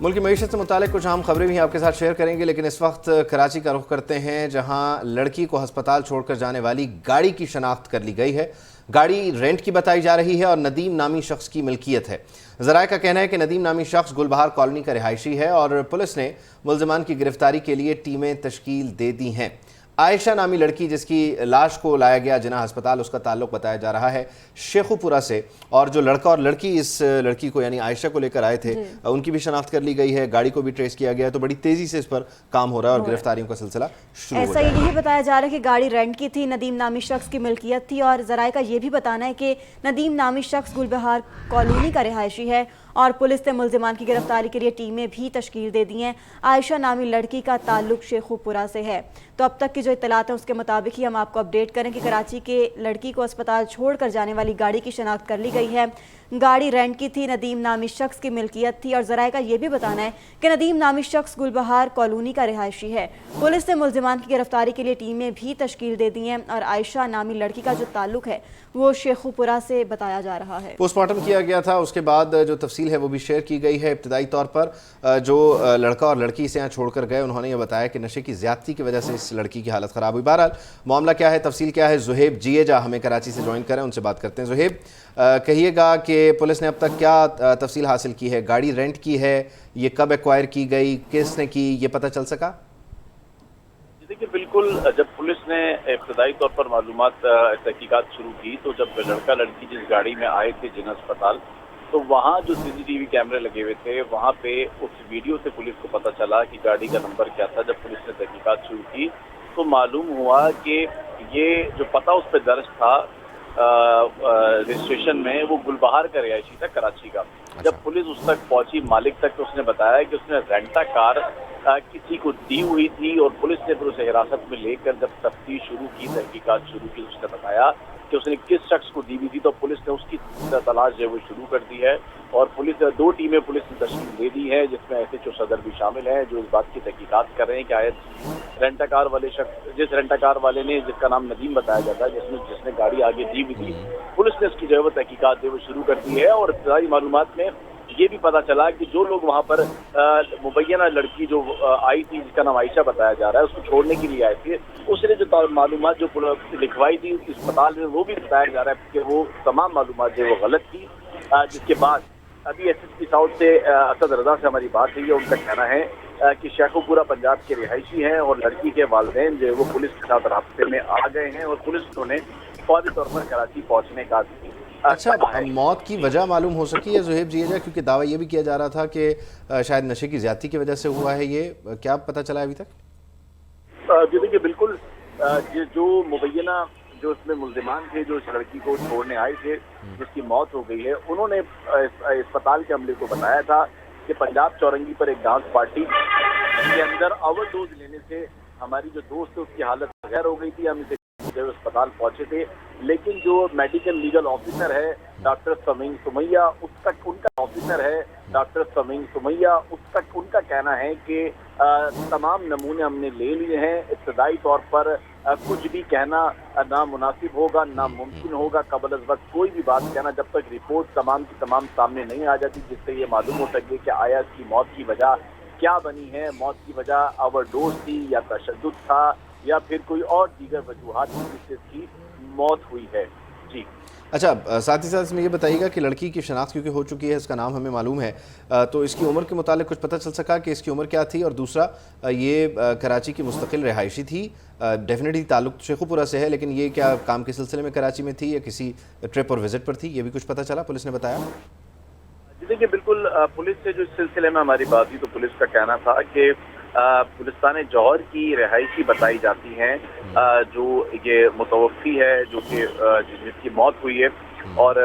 ملک کی معیشت سے متعلق کچھ اہم خبریں بھی آپ کے ساتھ شیئر کریں گے، لیکن اس وقت کراچی کا رخ کرتے ہیں جہاں لڑکی کو ہسپتال چھوڑ کر جانے والی گاڑی کی شناخت کر لی گئی ہے۔ گاڑی رینٹ کی بتائی جا رہی ہے اور ندیم نامی شخص کی ملکیت ہے۔ ذرائع کا کہنا ہے کہ ندیم نامی شخص گل بہار کالونی کا رہائشی ہے اور پولیس نے ملزمان کی گرفتاری کے لیے ٹیمیں تشکیل دے دی ہیں۔ عائشہ نامی لڑکی جس کی لاش کو لایا گیا جناح ہسپتال، اس کا تعلق بتایا جا رہا ہے شیخو پورہ سے، اور جو لڑکا اور لڑکی اس لڑکی کو یعنی عائشہ کو لے کر آئے تھے ان کی بھی شناخت کر لی گئی ہے، گاڑی کو بھی ٹریس کیا گیا ہے، تو بڑی تیزی سے اس پر کام ہو رہا ہے اور گرفتاریوں کا سلسلہ شروع ہو گیا ہے۔ ایسا یہی بتایا جا رہا ہے کہ گاڑی رینٹ کی تھی، ندیم نامی شخص کی ملکیت تھی، اور ذرائع کا یہ بھی بتانا ہے کہ ندیم نامی شخص گل بہار کالونی کا رہائشی ہے اور پولیس نے ملزمان کی گرفتاری کے لیے ٹیمیں بھی تشکیل دے دی ہیں۔ عائشہ نامی لڑکی کا تعلق شیخو پورہ سے ہے۔ تو اب تک کی جو اطلاعات ہیں اس کے مطابق ہی ہم آپ کو اپڈیٹ کریں کہ کراچی کے لڑکی کو اسپتال چھوڑ کر جانے والی گاڑی کی شناخت کر لی گئی ہے۔ گاڑی رینٹ کی تھی، ندیم نامی شخص کی ملکیت تھی، اور ذرائع کا یہ بھی بتانا ہے کہ ندیم نامی شخص گل بہار کالونی کا رہائشی ہے۔ پولیس نے ملزمان کی گرفتاری کے لیے ٹیمیں بھی تشکیل دے دی ہیں اور عائشہ نامی لڑکی کا جو تعلق ہے وہ شیخو پورہ سے بتایا جا رہا ہے۔ پوسٹ مارٹم کیا گیا تھا، اس کے بعد جو تفصیل ہے وہ بھی شیئر کی گئی ہے۔ ابتدائی طور پر جو لڑکا اور لڑکی اسے یہاں چھوڑ کر گئے انہوں نے یہ بتایا کہ نشے کی زیادتی کی وجہ سے اس لڑکی کی حالت خراب ہوئی۔ بہرحال معاملہ کیا ہے، تفصیل کیا ہے، زہیب جیجا ہمیں کراچی سے جوائن کریں، ان سے بات کرتے ہیں۔ زہیب، کہیے گا کہ پولیس نے اب تک کیا تفصیل حاصل کی ہے؟ گاڑی رینٹ کی ہے، یہ کب ایکوائر کی گئی، کس نے کی، یہ پتہ چل سکا؟ دیکھیے، بالکل جب پولیس نے ابتدائی طور پر معلومات تحقیقات شروع کی تو جب لڑکا لڑکی جس گاڑی میں آئے تھے جناح ہسپتال، تو وہاں جو سی سی ٹی وی کیمرے لگے ہوئے تھے وہاں پہ اس ویڈیو سے پولیس کو پتہ چلا کہ گاڑی کا نمبر کیا تھا۔ جب پولیس نے تحقیقات شروع کی تو معلوم ہوا کہ یہ جو پتہ اس پہ درج تھا رجسٹریشن میں، وہ گل بہار کا رہائشی تھا کراچی کا۔ جب پولیس اس تک پہنچی مالک تک تو اس نے بتایا کہ اس نے رینٹا کار کسی کو دی ہوئی تھی، اور پولیس نے پھر اسے حراست میں لے کر جب تفتیش شروع کی، تحقیقات شروع کی، اس نے بتایا کہ اس نے کس شخص کو دی ہوئی تھی، تو پولیس نے اس کی تلاش جو ہے وہ شروع کر دی ہے، اور دو ٹیمیں پولیس نے تشکیل دے دی ہے جس میں ایس ایچ او صدر بھی شامل ہیں جو اس بات کی تحقیقات کر رہے ہیں کہ آیت رینٹا کار والے شخص، جس رینٹا کار والے نے جس کا نام ندیم بتایا جاتا ہے جس نے گاڑی آگے دی ہوئی تھی، پولیس نے اس کی جو ہے وہ تحقیقات جو ہے وہ شروع کر دی ہے۔ اور ابتدائی معلومات میں یہ بھی پتا چلا کہ جو لوگ وہاں پر مبینہ لڑکی جو آئی تھی جس کا نام عائشہ بتایا جا رہا ہے، اس کو چھوڑنے کے لیے آئے تھے، اس نے جو معلومات جو لکھوائی تھی اسپتال میں وہ بھی بتایا جا رہا ہے کہ وہ تمام معلومات جو ہے وہ غلط تھی، جس کے بعد ابھی ایس ایس پی ساؤتھ سے اسد رضا سے ہماری بات ہوئی ہے، ان کا کہنا ہے کہ شیخو پورہ پنجاب کے رہائشی ہیں اور لڑکی کے والدین جو ہے وہ پولیس کے ساتھ رابطے میں آ گئے ہیں اور پولیس نے فوری طور پر کراچی پہنچنے کا اچھا، موت کی وجہ معلوم ہو سکی ہے زہیب جیجا؟ کیونکہ دعویٰ یہ بھی کیا جا رہا تھا کہ شاید نشے کی زیادتی کی وجہ سے ہوا ہے، یہ کیا پتہ چلا ابھی تک؟ جی دیکھیے، بالکل جو مبینہ جو اس میں ملزمان تھے جو اس لڑکی کو چھوڑنے آئے تھے جس کی موت ہو گئی ہے، انہوں نے اسپتال کے عملے کو بتایا تھا کہ پنجاب چورنگی پر ایک ڈانس پارٹی کے اندر اوور ڈوز لینے سے ہماری جو دوست ہے اس کی حالت غیر ہو گئی تھی، ہم اسے اسپتال پہنچے تھے، لیکن جو میڈیکل لیگل آفیسر ہے ڈاکٹر سمیم سمیہ، اس تک ان کا آفیسر ہے ڈاکٹر سمیم سمیہ، اس تک ان کا کہنا ہے کہ تمام نمونے ہم نے لے لیے ہیں، ابتدائی طور پر کچھ بھی کہنا نامناسب ہوگا، ناممکن ہوگا قبل از وقت کوئی بھی بات کہنا جب تک رپورٹ تمام کی تمام سامنے نہیں آ جاتی، جس سے یہ معلوم ہو سکے کہ آیا اس کی موت کی وجہ کیا بنی ہے، موت کی وجہ اوور ڈوز تھی یا تشدد تھا یا پھر کوئی اور دیگر وجوہات کی جس سے اس کی موت ہوئی ہے۔ جی اچھا، ساتھ ہی ساتھ اس میں یہ بتائیے گا کہ لڑکی کی شناخت کیونکہ ہو چکی ہے، اس کا نام ہمیں معلوم ہے، تو اس کی عمر کے متعلق کچھ پتہ چل سکا کہ اس کی عمر کیا تھی؟ اور دوسرا، یہ کراچی کی مستقل رہائشی تھی، ڈیفینیٹلی تعلق شیخو پورہ سے ہے، لیکن یہ کیا کام کے سلسلے میں کراچی میں تھی یا کسی ٹرپ اور وزٹ پر تھی؟ یہ بھی کچھ پتہ چلا، پولیس نے بتایا؟ جی دیکھیے، بالکل پولیس سے جو اس سلسلے میں ہماری بات ہوئی تو پولیس کا کہنا تھا کہ پلستان جوہر کی رہائشی بتائی جاتی ہیں جو یہ متوفی ہے، جو کہ جس کی موت ہوئی ہے، اور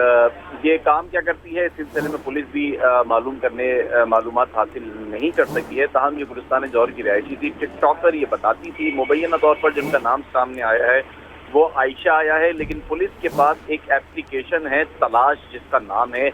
یہ کام کیا کرتی ہے اس سلسلے میں پولیس بھی معلومات حاصل نہیں کر سکی ہے، تاہم یہ پلستان جوہر کی رہائشی تھی۔ ٹک ٹاکر یہ بتاتی تھی، مبینہ طور پر جن کا نام سامنے آیا ہے وہ عائشہ آیا ہے، لیکن پولیس کے پاس ایک ایپلیکیشن ہے تلاش جس کا نام ہے،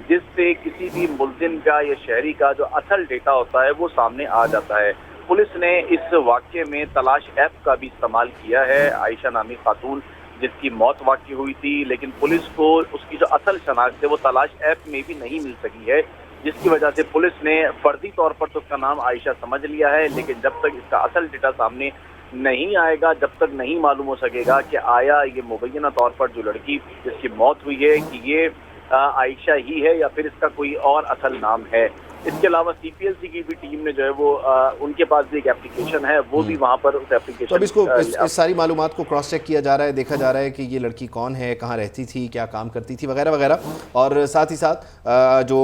جس سے کسی بھی ملزم کا یا شہری کا جو اصل ڈیٹا ہوتا ہے وہ سامنے آ جاتا ہے۔ پولیس نے اس واقعے میں تلاش ایپ کا بھی استعمال کیا ہے، عائشہ نامی خاتون جس کی موت واقع ہوئی تھی، لیکن پولیس کو اس کی جو اصل شناخت ہے وہ تلاش ایپ میں بھی نہیں مل سکی ہے، जिस की वजह से पुलिस ने फर्जी तौर पर तो उसका नाम आयशा समझ लिया है, लेकिन जब तक इसका असल डेटा सामने नहीं आएगा, जब तक नहीं मालूम हो सकेगा कि आया ये मुबैना तौर पर जो लड़की जिसकी मौत हुई है कि ये आयशा ही है या फिर इसका कोई और असल नाम है। इसके अलावा सीपीएलसी की भी टीम ने जो है वो उनके पास भी एक एप्लीकेशन है, वो भी वहाँ पर उस एप्लीकेशन तो अब इसको इस सारी मालूमात को क्रॉस चेक किया जा रहा है, देखा जा रहा है कि ये लड़की कौन है, कहाँ रहती थी, क्या काम करती थी, वगैरह वगैरह। और साथ ही साथ जो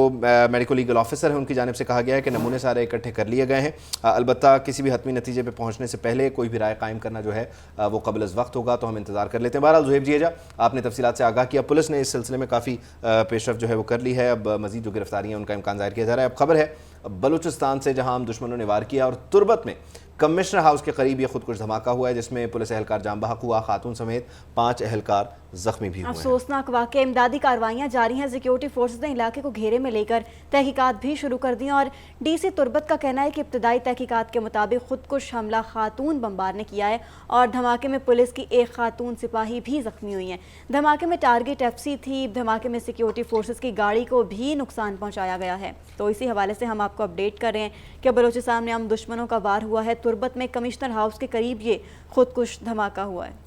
मेडिको लीगल ऑफिसर है उनकी जानिब से कहा गया है कि नमूने सारे इकट्ठे कर लिए गए हैं। अलबत्ता किसी भी हतमी नतीजे पर पहुँचने से पहले कोई भी राय कायम करना जो है वो कबल अज़ वक्त होगा, तो हम इंतज़ार कर लेते हैं। बहरहाल ज़ुहैब जिएजा, आपने तफसीलात से आगाह किया। पुलिस ने इस सिलसिले में काफ़ी पेशरफ्त जो है वो कर ली है। अब मज़ीद जो गिरफ्तारियाँ उनका इम्कान ज़ाहिर किया जा रहा है। अब खबर है बलूचिस्तान से, जहां हम दुश्मनों ने वार किया और तुर्बत में कमिश्नर हाउस के करीब ये खुदकुश धमाका हुआ है, जिसमें पुलिस एहलकार जाम बहक हुआ, खातून समेत 5 एहलकार जख्मी भी हुए हैं। अफसोसनाक वाक़या, इमदादी कार्रवाइयाँ जारी हैं। सिक्योरिटी फोर्सेज ने इलाके को घेरे में लेकर तहकीकात भी शुरू कर दी और डीसी तुर्बत का कहना है कि इब्तदाई तहकीकात के मुताबिक खुदकुश हमला खातून बमबार ने किया है और धमाके में पुलिस की एक खातून सिपाही भी जख्मी हुई हैं। धमाके में टारगेट FC थी। धमाके में सिक्योरिटी फोर्सेज की गाड़ी को भी नुकसान पहुँचाया गया है। तो इसी हवाले से हम आपको अपडेट कर रहे हैं कि बलूचिस्तान में हम दुश्मनों का वार हुआ है। तुर्बत में कमिश्नर हाउस के करीब ये खुदकुश धमाका हुआ है।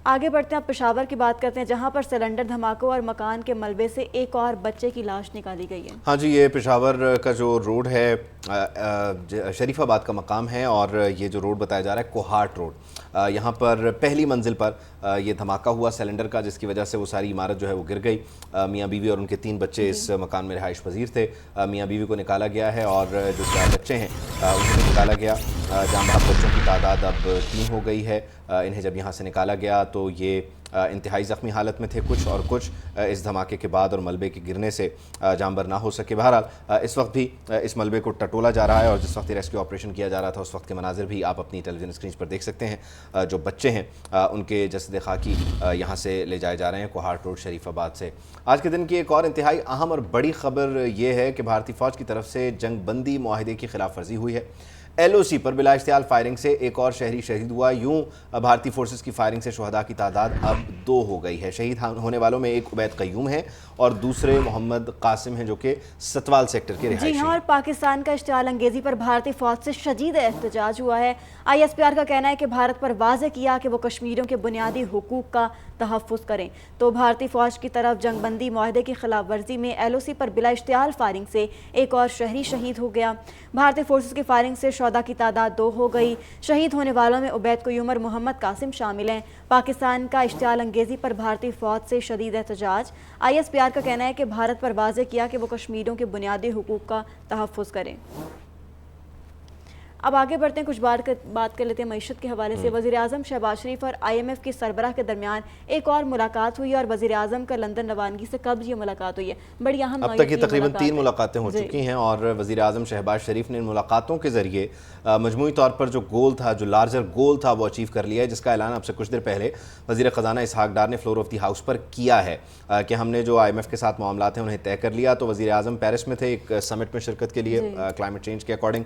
आगे बढ़ते हैं, अब पेशावर की बात करते हैं, जहां पर सिलेंडर धमाकों और मकान के मलबे से एक और बच्चे की लाश निकाली गई है। हाँ जी, ये पेशावर का जो रोड है शरीफाबाद का मकाम है और ये जो रोड बताया जा रहा है कोहाट रोड, यहाँ पर पहली मंजिल पर ये धमाका हुआ सिलेंडर का, जिसकी वजह से वो सारी इमारत जो है वो गिर गई। मियाँ बीवी और उनके 3 बच्चे इस मकान में रिहाइश पजीर थे। मियाँ बीवी को निकाला गया है और जो 4 बच्चे हैं उनको निकाला गया। जाम बहक बच्चों की तादाद अब 3 हो गई है। इन्हें जब यहाँ से निकाला गया तो ये इंतहाई ज़ख्मी हालत में थे कुछ, और कुछ इस धमाके के बाद और मलबे के गिरने से जानबर ना हो सके। बहरहाल इस वक्त भी इस मलबे को टटोला जा रहा है और जिस वक्त रेस्क्यू ऑपरेशन किया जा रहा था उस वक्त के मनाजिर भी आप अपनी टेलीविज़न स्क्रीन पर देख सकते हैं। जो बच्चे हैं उनके जसद खाकी यहाँ से ले जाए जा रहे हैं कोहाट रोड शरीफाबाद से। आज के दिन की एक और इंतहाई अहम और बड़ी ख़बर ये है कि भारतीय फ़ौज की तरफ से जंग बंदी माहदे की खिलाफ वर्जी हुई है। LOC पर बिला इख्तियार फायरिंग से एक और शहरी शहीद हुआ। यूं भारतीय फोर्सेस की फायरिंग से शहदा की तादाद अब 2 हो गई है। शहीद होने वालों में एक उबैद कयूम है और दूसरे मोहम्मद कासिम हैं, जो कि सतवाल सेक्टर के रिहायशी हैं। जी हाँ, और पाकिस्तान का इश्तियाल अंगेज़ी पर भारतीय फ़ौज से शदीद एहतजाज हुआ है। ISPR का कहना है कि भारत पर वाज़ेह किया कि वो कश्मीरियों के बुनियादी हुकूक का तहफ़्फ़ुज़ करें। तो भारतीय फ़ौज की तरफ जंगबंदी माहदे की खिलाफ वर्जी में LOC पर बिला इश्तियाल फायरिंग से एक और शहरी शहीद हो गया। भारतीय फोर्सेस की फायरिंग से शहदा की तादाद 2 हो गई। शहीद होने वालों में उबैद कयूम और मोहम्मद कासिम शामिल हैं। पाकिस्तान का इश्तियाल अंगेज़ी पर भारतीय फ़ौज से शदीद एहतजाज। ISPR का कहना है कि भारत पर वाज़ेह किया कि वो कश्मीरियों के बुनियादी हुकूक का तहफ़्फ़ुज़ करें। अब आगे बढ़ते हैं, कुछ बात कर लेते हैं मईशत के हवाले से। वज़ीर आज़म शहबाज शरीफ और IMF की सरबराह के दरमियान एक और मुलाकात हुई और वज़ीर आज़म का लंदन रवानगी से कब ये मुलाकात हुई है, बड़ी अहम। अब तक ये तकरीबन 3 मुलाकातें हो चुकी हैं और वज़ीर आज़म शहबाज शरीफ ने इन मुलाकातों के ज़रिए मजमूई तौर पर जो गोल था, जो लार्जर गोल था, वो अचीव कर लिया है, जिसका ऐलान अब से कुछ देर पहले वज़ीर ख़जाना इसहाक डार ने फ्लोर ऑफ दी हाउस पर किया है कि हमने जो IMF के साथ मामलात हैं उन्हें तय कर लिया। तो वज़ीर आज़म पेरिस में थे एक समिट में शिरकत के लिए, क्लाइमेट चेंज के अकॉर्डिंग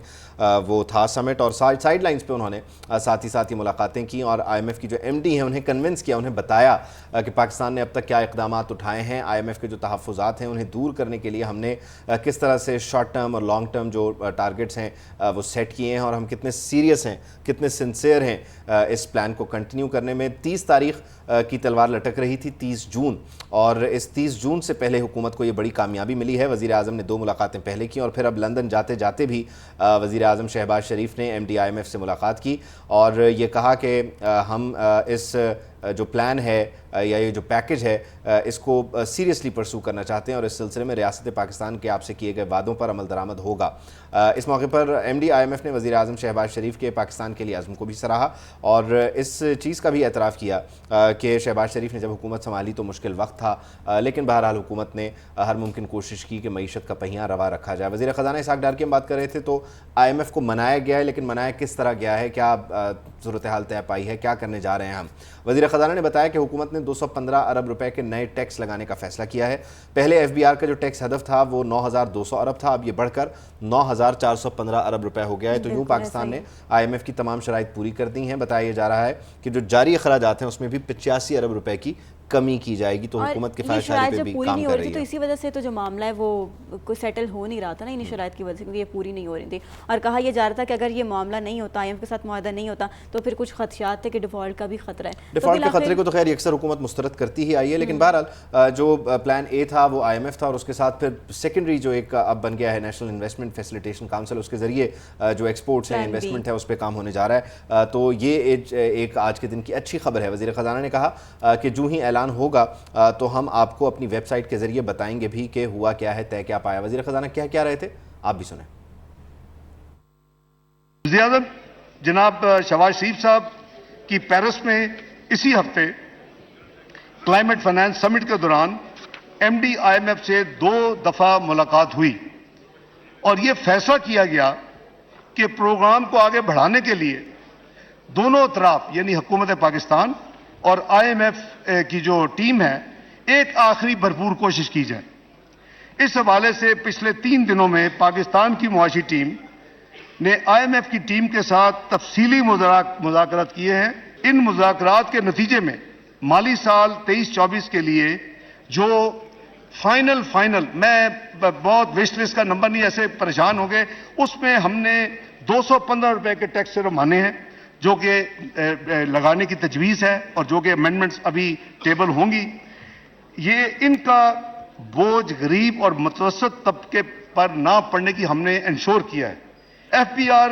वो था समिट, और साइड लाइन्स पे उन्होंने साथ ही मुलाकातें की और IMF की जो MD हैं उन्हें कन्विंस किया, उन्हें बताया कि पाकिस्तान ने अब तक क्या इक़दामात उठाए हैं, IMF के जो तहफ़्फ़ुज़ात हैं उन्हें दूर करने के लिए हमने किस तरह से शॉर्ट टर्म और लॉन्ग टर्म जो टारगेट्स हैं वो सेट किए हैं और हम कितने सीरियस हैं, कितने सिंसियर हैं इस प्लान को कंटिन्यू करने में। 30 तारीख की तलवार लटक रही थी, 30 जून, और इस 30 जून से पहले हुकूमत को ये बड़ी कामयाबी मिली है। वज़ीर आज़म ने 2 मुलाकातें पहले की और फिर अब लंदन जाते जाते भी वज़ीर आज़म शहबाज शरीफ ने MD IMF से मुलाकात की और ये कहा कि हम इस जो प्लान है या ये जो पैकेज है इसको सीरियसली परसू करना चाहते हैं और इस सिलसिले में रियासत पाकिस्तान के आपसे किए गए वादों पर अमल दरामद होगा। इस मौके पर MD IMF ने वज़ीर आज़म शहबाज शरीफ के पाकिस्तान के लिए अज़्म को भी सराहा और इस चीज़ का भी एतराफ़ किया कि शहबाज शरीफ ने जब हुकूमत संभाली तो मुश्किल वक्त था, लेकिन बहरहाल हुकूमत ने हर मुमकिन कोशिश की कि मईशत का पहिया रवा रखा जाए। वज़ीर ख़जाना इसहाक डार की हम बात कर रहे थे तो IMF को मनाया गया है, लेकिन मनाया किस तरह गया है, क्या सूरत हाल तय पाई है, क्या करने जा रहे हैं हम। वज़ीर ख़जाना ने बताया कि हुकूमत ने 215 अरब रुपए के नए टैक्स लगाने का फैसला किया है। पहले FBR का जो टैक्स हदफ था वो 9,200 अरब था, अब ये बढ़कर 9,415 अरब रुपए हो गया है। तो यूँ पाकिस्तान ने IMF की तमाम शराइत पूरी कर दी हैं। बताया जा रहा है कि जो जारी अखराजात हैं उसमें भी 85 अरब रुपए की कमी की जाएगी। तो हुकूमत के फायद शारी पे भी काम कर रही है। तो इसी वजह से तो जो मामला है वो कोई सेटल हो नहीं रहा था ना, इन शराइत की वजह से, क्योंकि ये पूरी नहीं हो रही थी। और कहा यह जा रहा था कि अगर ये मामला नहीं होता, IMF के साथ मुआहदा नहीं होता, तो फिर कुछ खदशात थे कि डिफ़ॉल्ट का भी खतरा है। डिफ़ॉल्ट के खतरे को तो खैर अक्सर हुकूमत मुस्तरद करती ही आई है, लेकिन बहरहाल जो प्लान ए था वो IMF था, और उसके साथ फिर सेकेंडरी जो एक अब बन गया है नेशनल इन्वेस्टमेंट फैसिलिटेशन काउंसिल, उसके ज़रिए जो एक्सपोर्ट्स हैं, इन्वेस्टमेंट है, उस पर काम होने जा रहा है। तो ये एक आज के दिन की अच्छी खबर है। वज़ीर ख़ज़ाना ने कहा कि जो ही ऐलान होगा तो हम आपको अपनी वेबसाइट के ज़रिए बताएंगे भी कि हुआ क्या है, तय क्या पाया। वज़ीर ख़ज़ाना क्या क्या रहे थे, आप भी सुने। वज़ीर आज़म जनाब शहबाज शरीफ साहब की पेरिस में इसी हफ्ते क्लाइमेट फाइनेंस समिट के दौरान MD IMF से 2 दफ़ा मुलाकात हुई और ये फैसला किया गया कि प्रोग्राम को आगे बढ़ाने के लिए दोनों तरफ यानी हुकूमत पाकिस्तान और IMF की जो टीम है, एक आखिरी भरपूर कोशिश की जाए। इस हवाले से पिछले 3 दिनों में पाकिस्तान की मुआशी टीम ने IMF की टीम के साथ तफसीली मुज़ाकरात किए हैं। इन मुज़ाकरात के नतीजे में माली साल 23-24 के लिए जो फाइनल मैं बहुत विश लिस्ट का नंबर नहीं, ऐसे परेशान हो गए, उसमें हमने 215 रुपए के टैक्स सिर्फ माने हैं जो कि लगाने की तजवीज़ है और जो कि अमेंडमेंट्स अभी टेबल होंगी। ये इनका बोझ गरीब और मुतवसत तबके पर ना पड़ने की हमने इंश्योर किया है। FBR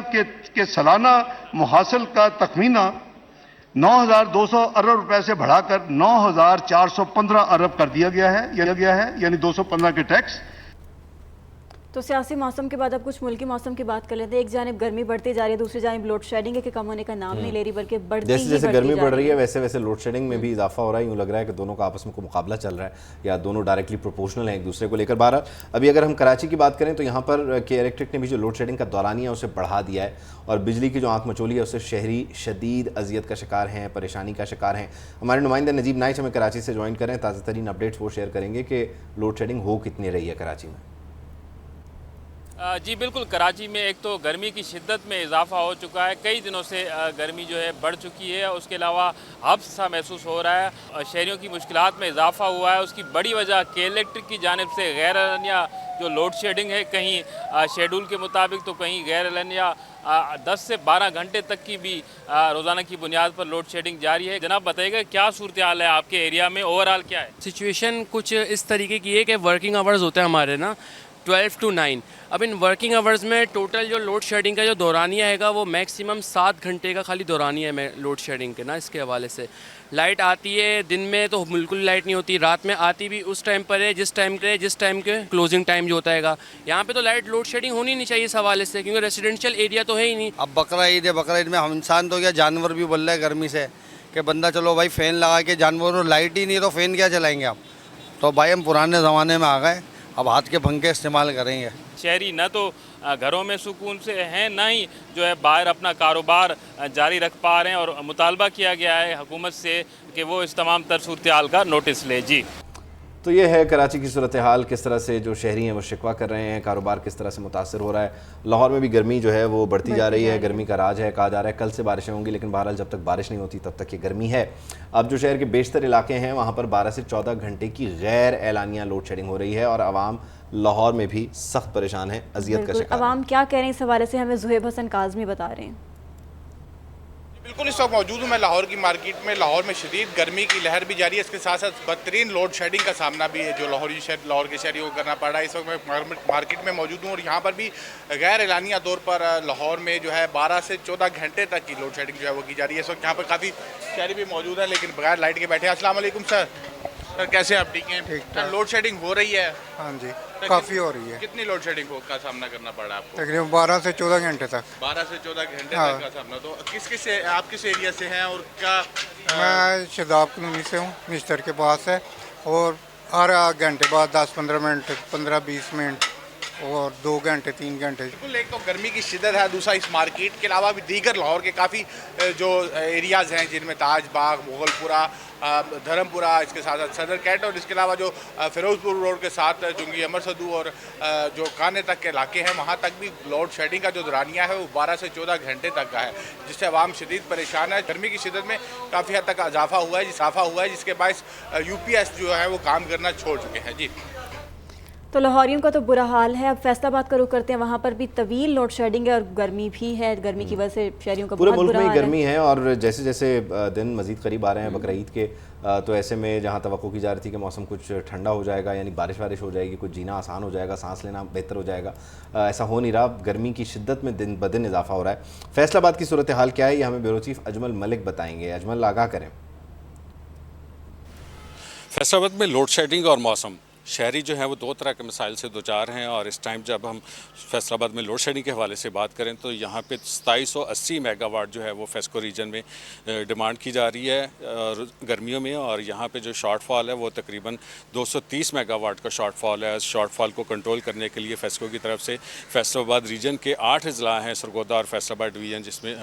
के सालाना मुहासिल का तखमीना 9,200 अरब रुपए से बढ़ाकर 9,415 अरब कर दिया गया है यानी 215 के टैक्स। तो सियासी मौसम के बाद अब कुछ मुल्की मौसम की बात कर लेते हैं। एक जानिब गर्मी बढ़ती जा रही है, दूसरी जानिब लोड शेडिंग है कि कम होने का नाम नहीं ले रही, बल्कि बढ़ती जैसे गर्मी बढ़ रही है वैसे वैसे लोड शेडिंग में भी इजाफा हो रहा है। यूँ लग रहा है कि दोनों का आपस में कोई मुकाबला चल रहा है या दोनों डायरेक्टली प्रोपोर्शनल हैं एक दूसरे को लेकर। बहरहाल अभी अगर हम कराची की बात करें तो यहाँ पर के इलेक्ट्रिक ने भी जो लोड शेडिंग का दौरानिया उसे बढ़ा दिया है और बिजली की जो आंख मचोली है उससे शहरी शदीद अजियत का शिकार हैं, परेशानी का शिकार हैं। हमारे नुमाइंदा नजीब नाइच हमें कराची से ज्वाइन करें, ताज़ा तरीन अपडेट्स वो शेयर करेंगे कि लोड शेडिंग हो कितनी रही है कराची में। जी बिल्कुल, कराची में एक तो गर्मी की शिद्दत में इजाफा हो चुका है, कई दिनों से गर्मी जो है बढ़ चुकी है। उसके अलावा हब्स सा महसूस हो रहा है, शहरियों की मुश्किलात में इजाफा हुआ है। उसकी बड़ी वजह के इलेक्ट्रिक की जानिब से गैर एलानिया जो लोड शेडिंग है, कहीं शेड्यूल के मुताबिक तो कहीं गैर एलानिया 10 से 12 घंटे तक की भी रोज़ाना की बुनियाद पर लोड शेडिंग जारी है। जनाब बताइएगा क्या सूरत हाल है आपके एरिया में, ओवरऑल क्या है सिचुएशन? कुछ इस तरीके की है कि वर्किंग आवर्स होते हैं हमारे ना 12 to 9। अब इन वर्किंग आवर्स में टोटल जो लोड शेडिंग का जो दौरानिया हैगा वो मैक्सिमम 7 घंटे का खाली दौरानिया है लोड शेडिंग के ना। इसके हवाले से लाइट आती है दिन में तो बिल्कुल लाइट नहीं होती, रात में आती भी उस टाइम पर है जिस टाइम के क्लोजिंग टाइम जो होता है। यहाँ पे तो लाइट लोड शेडिंग होनी नहीं चाहिए इस हवाले से, क्योंकि रेजिडेंशियल एरिया तो है ही नहीं। अब बकरा ईद है, बकरा ईद में हम इंसान तो क्या जानवर भी बोल रहे हैं गर्मी से कि बंदा चलो भाई फ़ैन लगा के, जानवरों लाइट ही नहीं तो फ़ैन क्या चलाएंगे आप। तो भाई हम पुराने ज़माने में आ गए, अब हाथ के पंखे इस्तेमाल करेंगे। शहरी न तो घरों में सुकून से हैं, ना ही जो है बाहर अपना कारोबार जारी रख पा रहे हैं, और मुतालबा किया गया है हुकूमत से कि वो इस तमाम तर सूरत हाल का नोटिस ले। जी तो ये है कराची की सूरत हाल, किस तरह से जो शहरी हैं वो शिकवा कर रहे हैं, कारोबार किस तरह से मुतासर हो रहा है। लाहौर में भी गर्मी जो है वो बढ़ती जा रही है, गर्मी का राज है, कहा जा रहा है कल से बारिशें होंगी, लेकिन बहरहाल जब तक बारिश नहीं होती तब तक ये गर्मी है। अब जो शहर के बेशतर इलाके हैं वहाँ पर 12 से 14 घंटे की गैर एलानिया लोड शेडिंग हो रही है और आवाम लाहौर में भी सख्त परेशान है, अजियत का शिकार। आवाम क्या कह रहे हैं इस हवाले से हमें ज़ुहैब हसन काज़मी बता रहे हैं। बिल्कुल, इस वक्त मौजूद हूँ मैं लाहौर की मार्केट में। लाहौर में शदीद गर्मी की लहर भी जारी है, इसके साथ साथ बदतरीन लोड शेडिंग का सामना भी है जो लाहौर के शहरियों को करना पड़ रहा है। इस वक्त मैं मार्केट में मौजूद हूँ और यहाँ पर भी गैर एलानिया तौर पर लाहौर में जो है 12 से 14 घंटे तक की लोड शेडिंग जो है वो की जा रही है। इस वक्त यहाँ पर काफ़ी शहरी भी मौजूद हैं लेकिन बगैर लाइट के बैठे हैं। अस्सलाम वालेकुम सर। सर कैसे आप? ठीक हैं। ठीक। लोड शेडिंग हो रही है? हाँ जी, काफ़ी हो रही है। कितनी लोड शेडिंग का सामना करना पड़ रहा है आपको? तकरीबन 12 से 14 घंटे तक। 12 से 14 घंटे हाँ। तक का सामना। तो आप किस एरिया से हैं और क्या? मैं शदाब कॉलोनी से हूँ, मिस्टर के पास है, और हर घंटे बाद 10-15 मिनट 15-20 मिनट और 2 घंटे 3 घंटे। बिल्कुल, एक तो गर्मी की शिद्दत है, दूसरा इस मार्केट के अलावा भी दीगर लाहौर के काफ़ी जो एरियाज़ हैं जिनमें ताज बाग, मुगलपुरा, धर्मपुरा, इसके साथ साथ सदर कैट और इसके अलावा जो फिरोजपुर रोड के साथ जुंगी अमर सदू और जो काने तक के इलाके हैं वहाँ तक भी लोड शेडिंग का जो दौरानिया है वो 12 से 14 घंटे तक का है, जिससे आवाम शदीद परेशान है। गर्मी की शिद्दत में काफ़ी हद तक इजाफा हुआ है जिसके बायस UPS जो है वो काम करना छोड़ चुके हैं। जी, तो लाहौरियों का तो बुरा हाल है। अब फैसलाबाद का रुख करते हैं, वहाँ पर भी तवील लोड शेडिंग है और गर्मी भी है। गर्मी की वजह से शहरियों का पूरे बहुत मुल्क बुरा में हाल गर्मी है और जैसे जैसे दिन मज़ीद करीब आ रहे हैं बकरीद के, तो ऐसे में जहाँ तवक्को की जा रही थी कि मौसम कुछ ठंडा हो जाएगा, यानी बारिश वारिश हो जाएगी, कुछ जीना आसान हो जाएगा, सांस लेना बेहतर हो जाएगा, ऐसा हो नहीं रहा। गर्मी की शिद्दत में दिन ब दिन इजाफा हो रहा है। फैसलाबाद की सूरत हाल क्या है, ये हमें ब्यूरो चीफ अजमल मलिक बताएंगे। अजमल, आगाह करें। फैसलाबाद में लोड शेडिंग और मौसम, शहरी जो है वो दो तरह के मसाइल से दो चार हैं। और इस टाइम जब हम फैसलाबाद में लोड शेडिंग के हवाले से बात करें तो यहाँ पे 2780 मेगावाट जो है वो फेस्को रीजन में डिमांड की जा रही है गर्मियों में, और यहाँ पे जो शॉर्टफॉल है वो तकरीबन 230 मेगावाट का शॉर्टफॉल है। इस शॉर्टफॉल को कंट्रोल करने के लिए फेस्को की तरफ से फैसलाबाद रीजन के 8 अजला हैं, सरगोदा और फैसलाबाद डिवीज़न जिसमें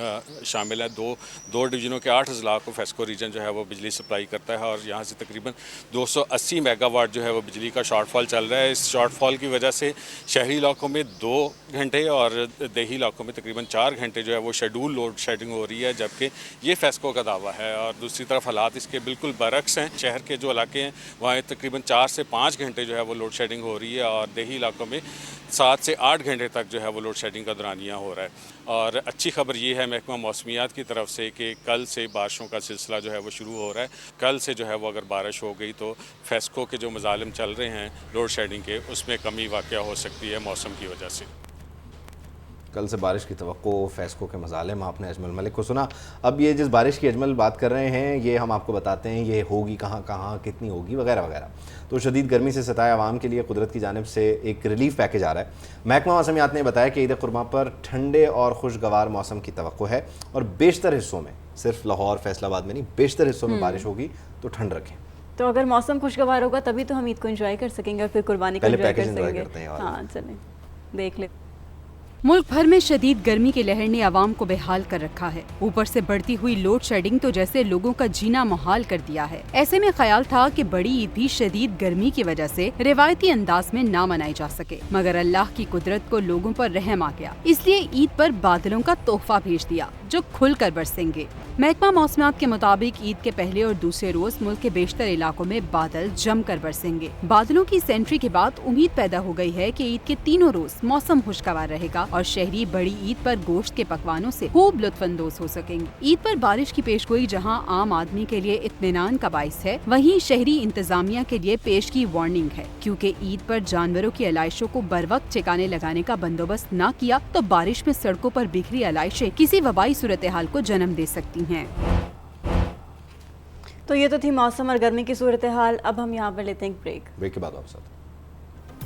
शामिल है। दो डिवीज़नों के 8 अजला को फेस्को रीजन जो है वो बिजली सप्लाई करता है, और यहाँ से तकरीबन 280 मेगावाट जो है वो बिजली का शॉर्टफॉल चल रहा है। इस शॉर्टफॉल की वजह से शहरी इलाकों में 2 घंटे और देही इलाकों में तकरीबन 4 घंटे जो है वो शेड्यूल लोड शेडिंग हो रही है, जबकि ये फेस्को का दावा है। और दूसरी तरफ हालात इसके बिल्कुल बरक्स हैं। शहर के जो इलाके हैं वहाँ तकरीबन 4 से 5 घंटे जो है वो लोड शेडिंग हो रही है, और देही इलाकों में 7 से 8 घंटे तक जो है वो लोड शेडिंग का दौरानिया हो रहा है। और अच्छी खबर ये है महकमा मौसमियात की तरफ से कि कल से बारिशों का सिलसिला जो है वो शुरू हो रहा है। कल से जो है वो अगर बारिश हो गई तो फेस्को के जो मज़ालिम चल रहे हैं लोड शेडिंग के, उसमें कमी वाक़या हो सकती है मौसम की वजह से। कल से बारिश की तवक्को, फेस्को के मज़ालिम, आपने अजमल मलिक को सुना। अब ये जिस बारिश की अजमल बात कर रहे हैं ये हम आपको बताते हैं ये होगी कहाँ कहाँ, कितनी होगी वगैरह वगैरह। तो शदीद गर्मी से सताए आवाम के लिए कुदरत की जानिब से एक रिलीफ पैकेज आ रहा है। महकमा मौसमियात ने बताया कि ईद कुर्बां पर ठंडे और खुशगवार मौसम की तवक्को है, और बेशतर हिस्सों में, सिर्फ लाहौर फैसलाबाद में नहीं, बेशतर हिस्सों में बारिश होगी, तो ठंड रखें। तो अगर मौसम खुशगवार होगा तभी तो हम ईद को एंजॉय कर सकेंगे और फिर कुर्बानी को एंजॉय कर सकेंगे। हाँ, चलें देख ले। मुल्क भर में शदीद गर्मी की लहर ने आवाम को बेहाल कर रखा है। ऊपर से बढ़ती हुई लोड शेडिंग तो जैसे लोगों का जीना मुहाल कर दिया है। ऐसे में ख्याल था कि बड़ी ईद भी शदीद गर्मी की वजह से रिवायती अंदाज में ना मनाई जा सके, मगर अल्लाह की कुदरत को लोगों पर रहम आ गया, इसलिए ईद पर बादलों का तोहफा भेज दिया जो खुलकर बरसेंगे। महकमा मौसमियात के मुताबिक ईद के पहले और दूसरे रोज मुल्क के बेशतर इलाकों में बादल जमकर बरसेंगे। बादलों की सेंट्री के बाद उम्मीद पैदा हो गई है कि ईद के तीनों रोज मौसम खुशगवार रहेगा और शहरी बड़ी ईद पर गोश्त के पकवानों से खूब लुत्फानंदोज हो सकेंगे। ईद पर बारिश की पेशगोई जहां आम आदमी के लिए इत्मीनान का बाइस है, वहीं शहरी इंतजामिया के लिए पेश की वार्निंग है, क्योंकि ईद पर जानवरों की आलाइशों को बर वक्त ठिकाने लगाने का बंदोबस्त न किया तो बारिश में सड़कों पर बिखरी आलाइशें किसी वबाई सूरत हाल को जन्म दे सकती हैं। तो ये तो थी मौसम और गर्मी की सूरत हाल। अब हम यहाँ पर लेते हैं एक ब्रेक के बाद आपके साथ